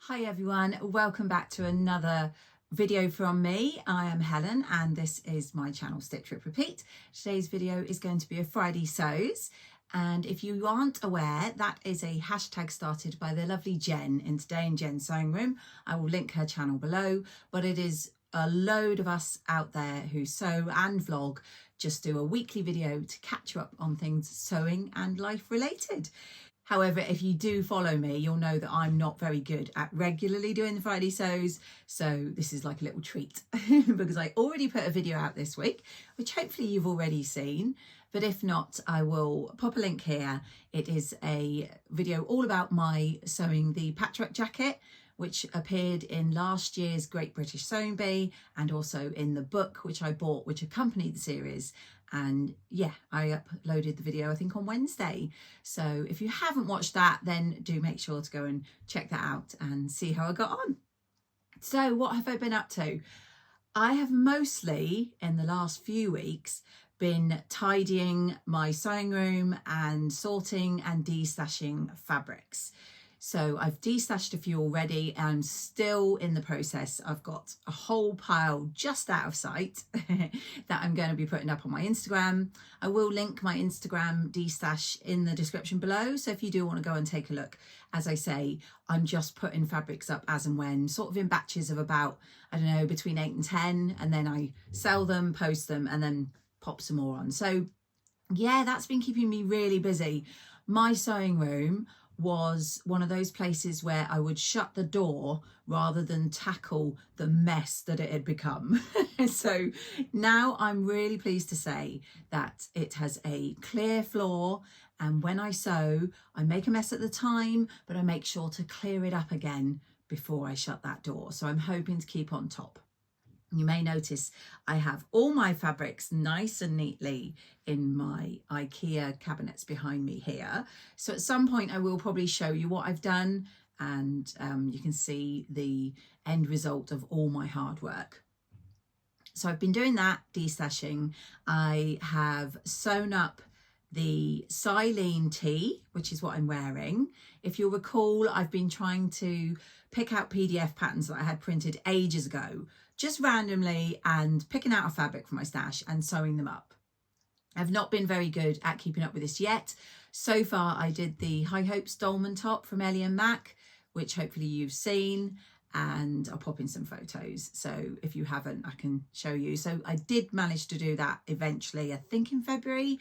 Hi everyone, welcome back to another video from me. I am Helen and this is my channel Stitch Rip Repeat. Today's video is going to be a Friday sews, and if you aren't aware, that is a hashtag started by the lovely Jen in Today in Jen's Sewing Room. I will link her channel below, but it is a load of us out there who sew and vlog, just do a weekly video to catch you up on things sewing and life related. However, if you do follow me, you'll know that I'm not very good at regularly doing the Friday sews. So this is like a little treat because I already put a video out this week, which hopefully you've already seen. But if not, I will pop a link here. It is a video all about my sewing the patchwork jacket, which appeared in last year's Great British Sewing Bee and also in the book which I bought, which accompanied the series. And yeah, I uploaded the video I think on Wednesday. So if you haven't watched that, then do make sure to go and check that out and see how I got on. So what have I been up to? I have mostly in the last few weeks been tidying my sewing room and sorting and destashing fabrics. So I've destashed a few already and I'm still in the process. I've got a whole pile just out of sight that I'm going to be putting up on my Instagram. I will link my Instagram destash in the description below. So if you do want to go and take a look, as I say, I'm just putting fabrics up as and when, sort of in batches of about, I don't know, between 8 and 10. And then I sell them, post them, and then pop some more on. So yeah, that's been keeping me really busy. My sewing room was one of those places where I would shut the door rather than tackle the mess that it had become. So now I'm really pleased to say that it has a clear floor, and when I sew, I make a mess at the time, but I make sure to clear it up again before I shut that door. So I'm hoping to keep on top. You may notice I have all my fabrics nice and neatly in my IKEA cabinets behind me here. So at some point I will probably show you what I've done, and you can see the end result of all my hard work. So I've been doing that, destashing. I have sewn up the Silene tee, which is what I'm wearing. If you'll recall, I've been trying to pick out PDF patterns that I had printed ages ago, just randomly, and picking out a fabric for my stash and sewing them up. I've not been very good at keeping up with this yet. So far, I did the High Hopes dolman top from Ellie and Mac, which hopefully you've seen, and I'll pop in some photos. So if you haven't, I can show you. So I did manage to do that eventually, I think in February,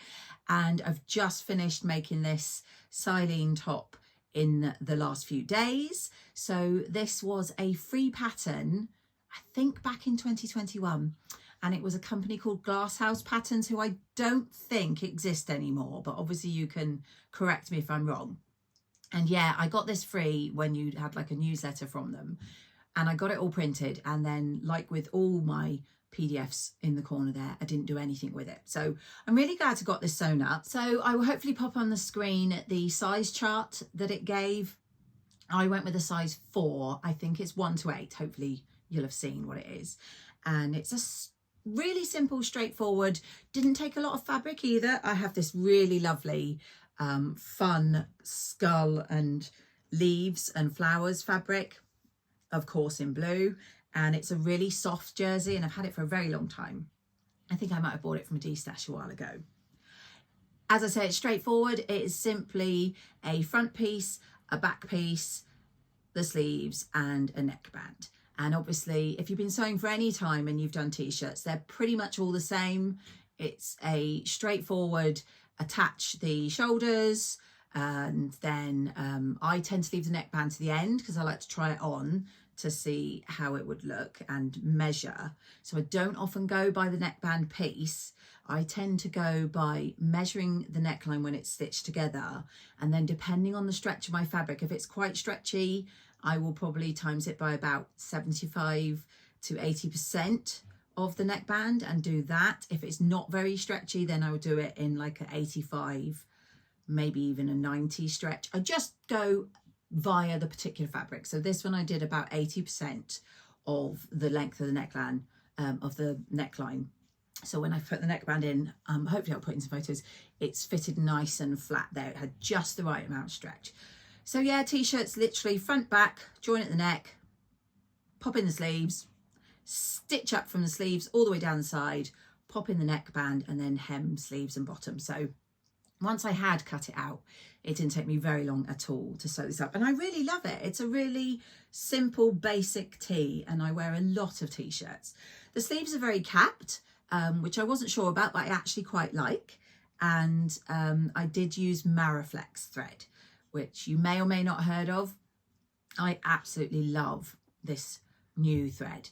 and I've just finished making this Silene top in the last few days. So this was a free pattern, I think back in 2021, and it was a company called Glasshouse Patterns, who I don't think exist anymore, but obviously you can correct me if I'm wrong. And yeah, I got this free when you had like a newsletter from them, and I got it all printed, and then like with all my PDFs in the corner there, I didn't do anything with it. So I'm really glad to got this sewn up. So I will hopefully pop on the screen the size chart that it gave. I went with a size 4, I think it's 1 to 8, hopefully you'll have seen what it is. And it's a really simple, straightforward, didn't take a lot of fabric either. I have this really lovely fun skull and leaves and flowers fabric, of course in blue, and it's a really soft jersey, and I've had it for a very long time. I think I might have bought it from a destash a while ago. As I say, it's straightforward. It is simply a front piece, a back piece, the sleeves, and a neckband. And obviously, if you've been sewing for any time and you've done t-shirts, they're pretty much all the same. It's a straightforward, attach the shoulders, and then I tend to leave the neckband to the end because I like to try it on to see how it would look and measure. So I don't often go by the neckband piece. I tend to go by measuring the neckline when it's stitched together, and then depending on the stretch of my fabric, if it's quite stretchy, I will probably times it by about 75 to 80% of the neckband and do that. If it's not very stretchy, then I will do it in like an 85, maybe even a 90 stretch. I just go via the particular fabric. So this one I did about 80% of the length of the neckline, So when I put the neckband in, hopefully I'll put in some photos, it's fitted nice and flat there. It had just the right amount of stretch. So yeah, t-shirts literally front, back, join at the neck, pop in the sleeves, stitch up from the sleeves all the way down the side, pop in the neckband, and then hem sleeves and bottom. So once I had cut it out, it didn't take me very long at all to sew this up, and I really love it. It's a really simple, basic tee, and I wear a lot of t-shirts. The sleeves are very capped, which I wasn't sure about, but I actually quite like. And I did use Maraflex thread, which you may or may not have heard of. I absolutely love this new thread.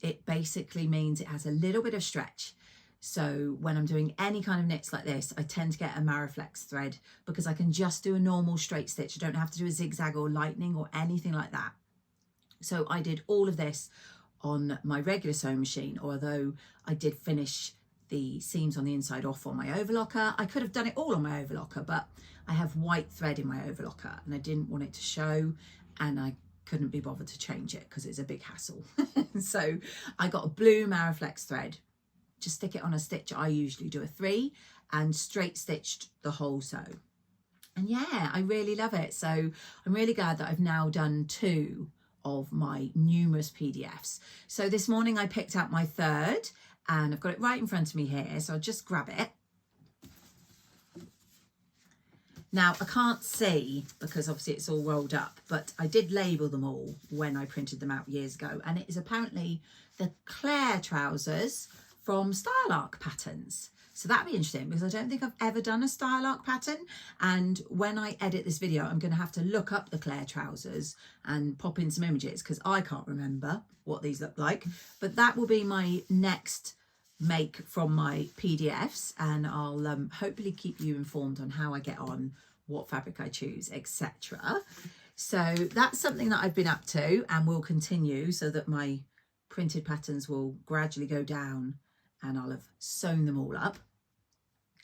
It basically means it has a little bit of stretch. So when I'm doing any kind of knits like this, I tend to get a Maraflex thread because I can just do a normal straight stitch. I don't have to do a zigzag or lightning or anything like that. So I did all of this on my regular sewing machine, although I did finish the seams on the inside off on my overlocker. I could have done it all on my overlocker, but I have white thread in my overlocker and I didn't want it to show, and I couldn't be bothered to change it because it's a big hassle. So I got a blue Maraflex thread. Just stick it on a stitch. I usually do a 3 and straight stitched the whole sew. And yeah, I really love it. So I'm really glad that I've now done 2 of my numerous PDFs. So this morning I picked out my 3rd, and I've got it right in front of me here. So I'll just grab it. Now I can't see because obviously it's all rolled up, but I did label them all when I printed them out years ago. And it is apparently the Claire trousers from Style Arc Patterns. So that'd be interesting because I don't think I've ever done a Style Arc pattern. And when I edit this video, I'm going to have to look up the Claire trousers and pop in some images because I can't remember what these look like. But that will be my next make from my PDFs, and I'll hopefully keep you informed on how I get on, what fabric I choose, etc. So that's something that I've been up to and will continue, so that my printed patterns will gradually go down and I'll have sewn them all up.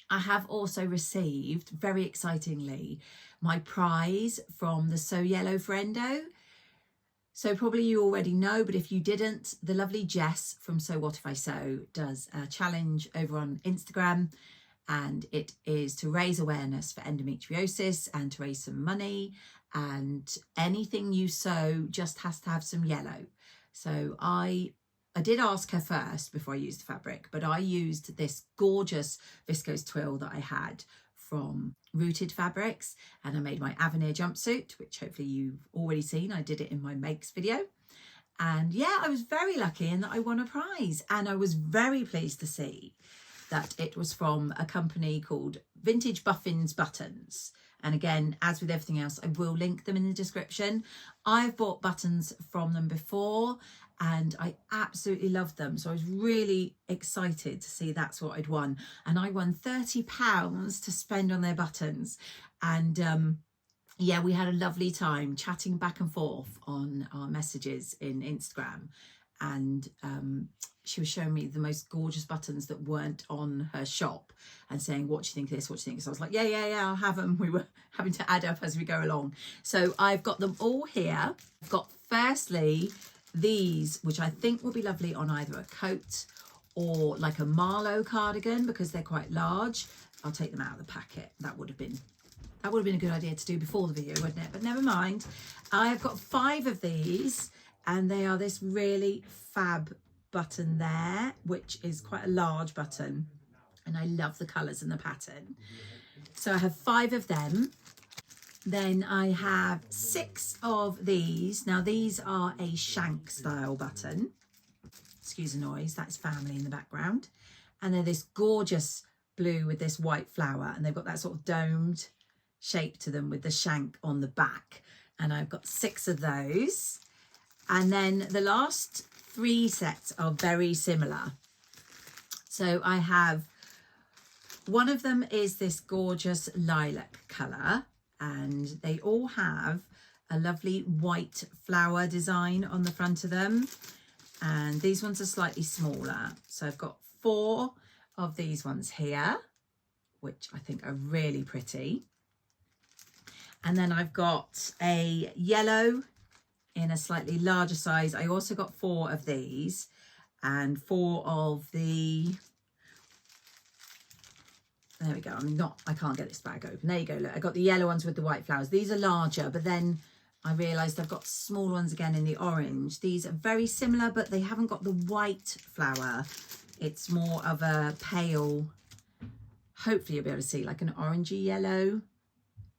I have also received, very excitingly, my prize from the Sew Yellow for Endo. So probably you already know, but if you didn't, the lovely Jess from So What If I Sew does a challenge over on Instagram, and it is to raise awareness for endometriosis and to raise some money, and anything you sew just has to have some yellow. So I did ask her first before I used the fabric, but I used this gorgeous viscose twill that I had from Rooted Fabrics, and I made my Avenir jumpsuit, which hopefully you've already seen. I did it in my makes video, and yeah, I was very lucky in that I won a prize, and I was very pleased to see that it was from a company called Vintage Buffin's Buttons. And again, as with everything else, I will link them in the description. I've bought buttons from them before and I absolutely loved them. So I was really excited to see that's what I'd won. And I won £30 to spend on their buttons. And yeah, we had a lovely time chatting back and forth on our messages in Instagram. And she was showing me the most gorgeous buttons that weren't on her shop and saying, what do you think of this? What do you think? So I was like, yeah, I'll have them. We were having to add up as we go along. So I've got them all here. I've got firstly these, which I think will be lovely on either a coat or like a Marlowe cardigan because they're quite large. I'll take them out of the packet. That would have been a good idea to do before the video, wouldn't it? But never mind. I've got 5 of these, and they are this really fab button there, which is quite a large button, and I love the colours and the pattern. So I have 5 of them. Then I have 6 of these. Now these are a shank style button. Excuse the noise, that's family in the background. And they're this gorgeous blue with this white flower, and they've got that sort of domed shape to them with the shank on the back. And I've got 6 of those. And then the last 3 sets are very similar. So I have, one of them is this gorgeous lilac colour, and they all have a lovely white flower design on the front of them. And these ones are slightly smaller. So I've got 4 of these ones here, which I think are really pretty. And then I've got a yellow in a slightly larger size. I also got 4 of these and 4 of the, there we go. I can't get this bag open. There you go. Look, I got the yellow ones with the white flowers. These are larger, but then I realised I've got small ones again in the orange. These are very similar, but they haven't got the white flower. It's more of a pale, hopefully you'll be able to see, like an orangey yellow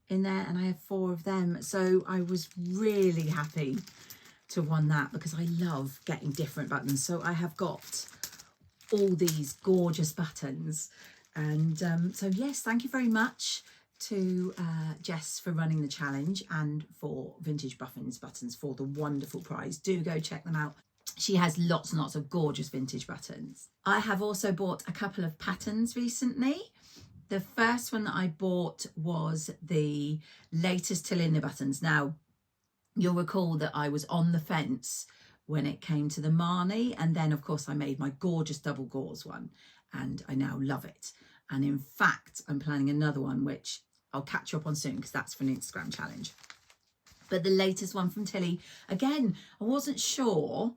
in there. And I have 4 of them. So I was really happy to have won that because I love getting different buttons. So I have got all these gorgeous buttons. And so yes, thank you very much to Jess for running the challenge and for Vintage Buffin's buttons for the wonderful prize. Do go check them out. She has lots and lots of gorgeous vintage buttons. I have also bought a couple of patterns recently. The first one that I bought was the latest Silene buttons. Now, you'll recall that I was on the fence when it came to the Marnie, and then of course I made my gorgeous double gauze one, and I now love it. And in fact, I'm planning another one, which I'll catch you up on soon because that's for an Instagram challenge. But the latest one from Tilly, again, I wasn't sure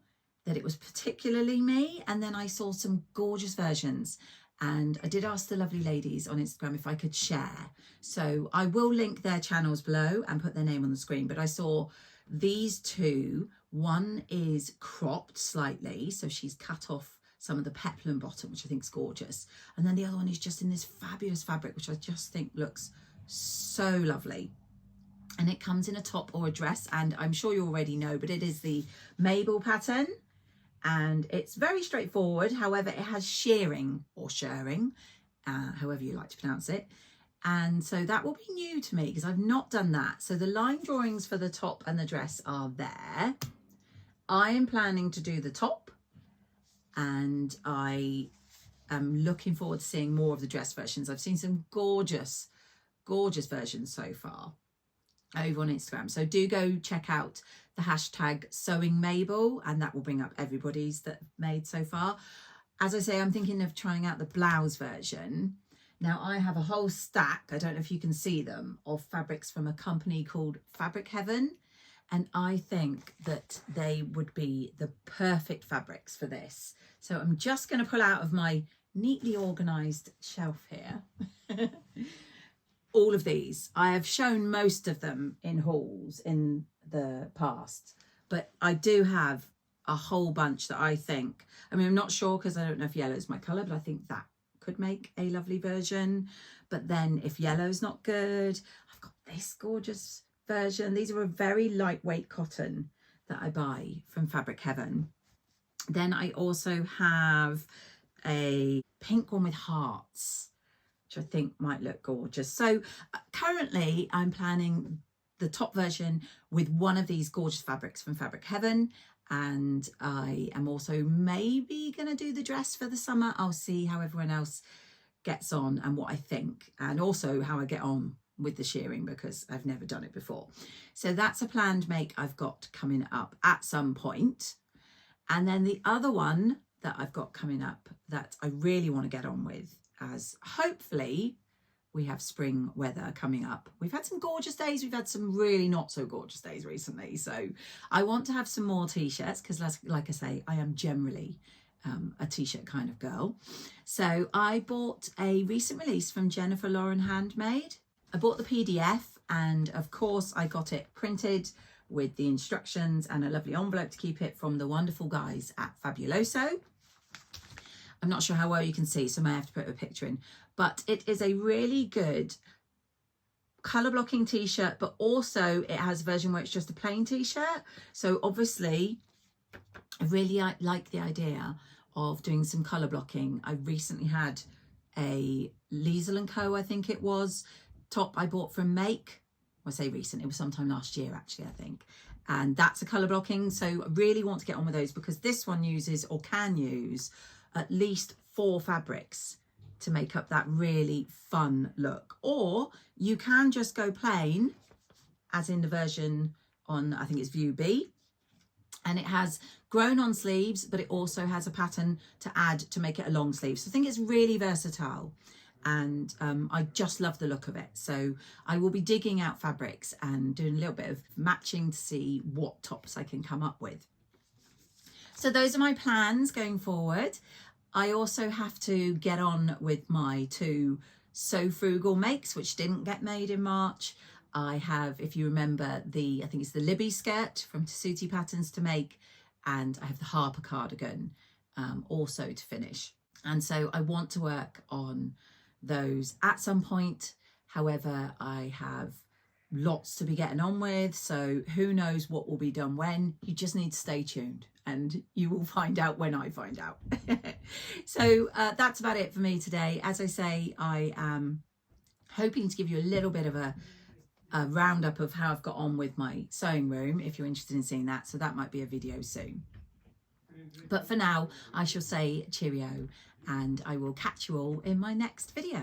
that it was particularly me, and then I saw some gorgeous versions, and I did ask the lovely ladies on Instagram if I could share. So I will link their channels below and put their name on the screen, but I saw these 2. One is cropped slightly, so she's cut off some of the peplum bottom, which I think is gorgeous. And then the other one is just in this fabulous fabric, which I just think looks so lovely. And it comes in a top or a dress, and I'm sure you already know, but it is the Mabel pattern. And it's very straightforward. However, it has shearing or shirring, however you like to pronounce it. And so that will be new to me because I've not done that. So the line drawings for the top and the dress are there. I am planning to do the top, and I am looking forward to seeing more of the dress versions. I've seen some gorgeous, gorgeous versions so far over on Instagram. So do go check out the hashtag Sewing Mabel, and that will bring up everybody's that I've made so far. As I say, I'm thinking of trying out the blouse version. Now I have a whole stack, I don't know if you can see them, of fabrics from a company called Fabric Heaven. And I think that they would be the perfect fabrics for this. So I'm just going to pull out of my neatly organised shelf here all of these. I have shown most of them in hauls in the past, but I do have a whole bunch that I think, I mean, I'm not sure because I don't know if yellow is my colour, but I think that could make a lovely version. But then if yellow's not good, I've got this gorgeous version. These are a very lightweight cotton that I buy from Fabric Heaven. Then I also have a pink one with hearts, which I think might look gorgeous. So currently I'm planning the top version with one of these gorgeous fabrics from Fabric Heaven, and I am also maybe going to do the dress for the summer. I'll see how everyone else gets on and what I think, and also how I get on with the shearing because I've never done it before. So that's a planned make I've got coming up at some point. And then the other one that I've got coming up that I really want to get on with, as hopefully we have spring weather coming up. We've had some gorgeous days. We've had some really not so gorgeous days recently. So I want to have some more t-shirts because like I say, I am generally a t-shirt kind of girl. So I bought a recent release from Jennifer Lauren Handmade. I bought the PDF, and of course I got it printed with the instructions and a lovely envelope to keep it from the wonderful guys at Fabulosew. I'm not sure how well you can see, so I may have to put a picture in, but it is a really good color blocking t-shirt, but also it has a version where it's just a plain t-shirt. So obviously I really like the idea of doing some color blocking. I recently had a Liesel & Co, I think it was, top I bought from Make. I say recent, it was sometime last year actually, I think. And that's a colour blocking. So I really want to get on with those because this one uses, or can use, at least 4 fabrics to make up that really fun look. Or you can just go plain, as in the version on, I think it's View B. And it has grown on sleeves, but it also has a pattern to add to make it a long sleeve. So I think it's really versatile. And I just love the look of it. So I will be digging out fabrics and doing a little bit of matching to see what tops I can come up with. So those are my plans going forward. I also have to get on with my 2 So Frugal makes, which didn't get made in March. I have, if you remember, I think it's the Libby skirt from Tessuti Patterns to make, and I have the Harper cardigan also to finish. And so I want to work on those at some point. However, I have lots to be getting on with, so who knows what will be done when. You just need to stay tuned and you will find out when I find out. So that's about it for me today. As I say, I am hoping to give you a little bit of a roundup of how I've got on with my sewing room, if you're interested in seeing that. So that might be a video soon. But for now, I shall say cheerio, and I will catch you all in my next video.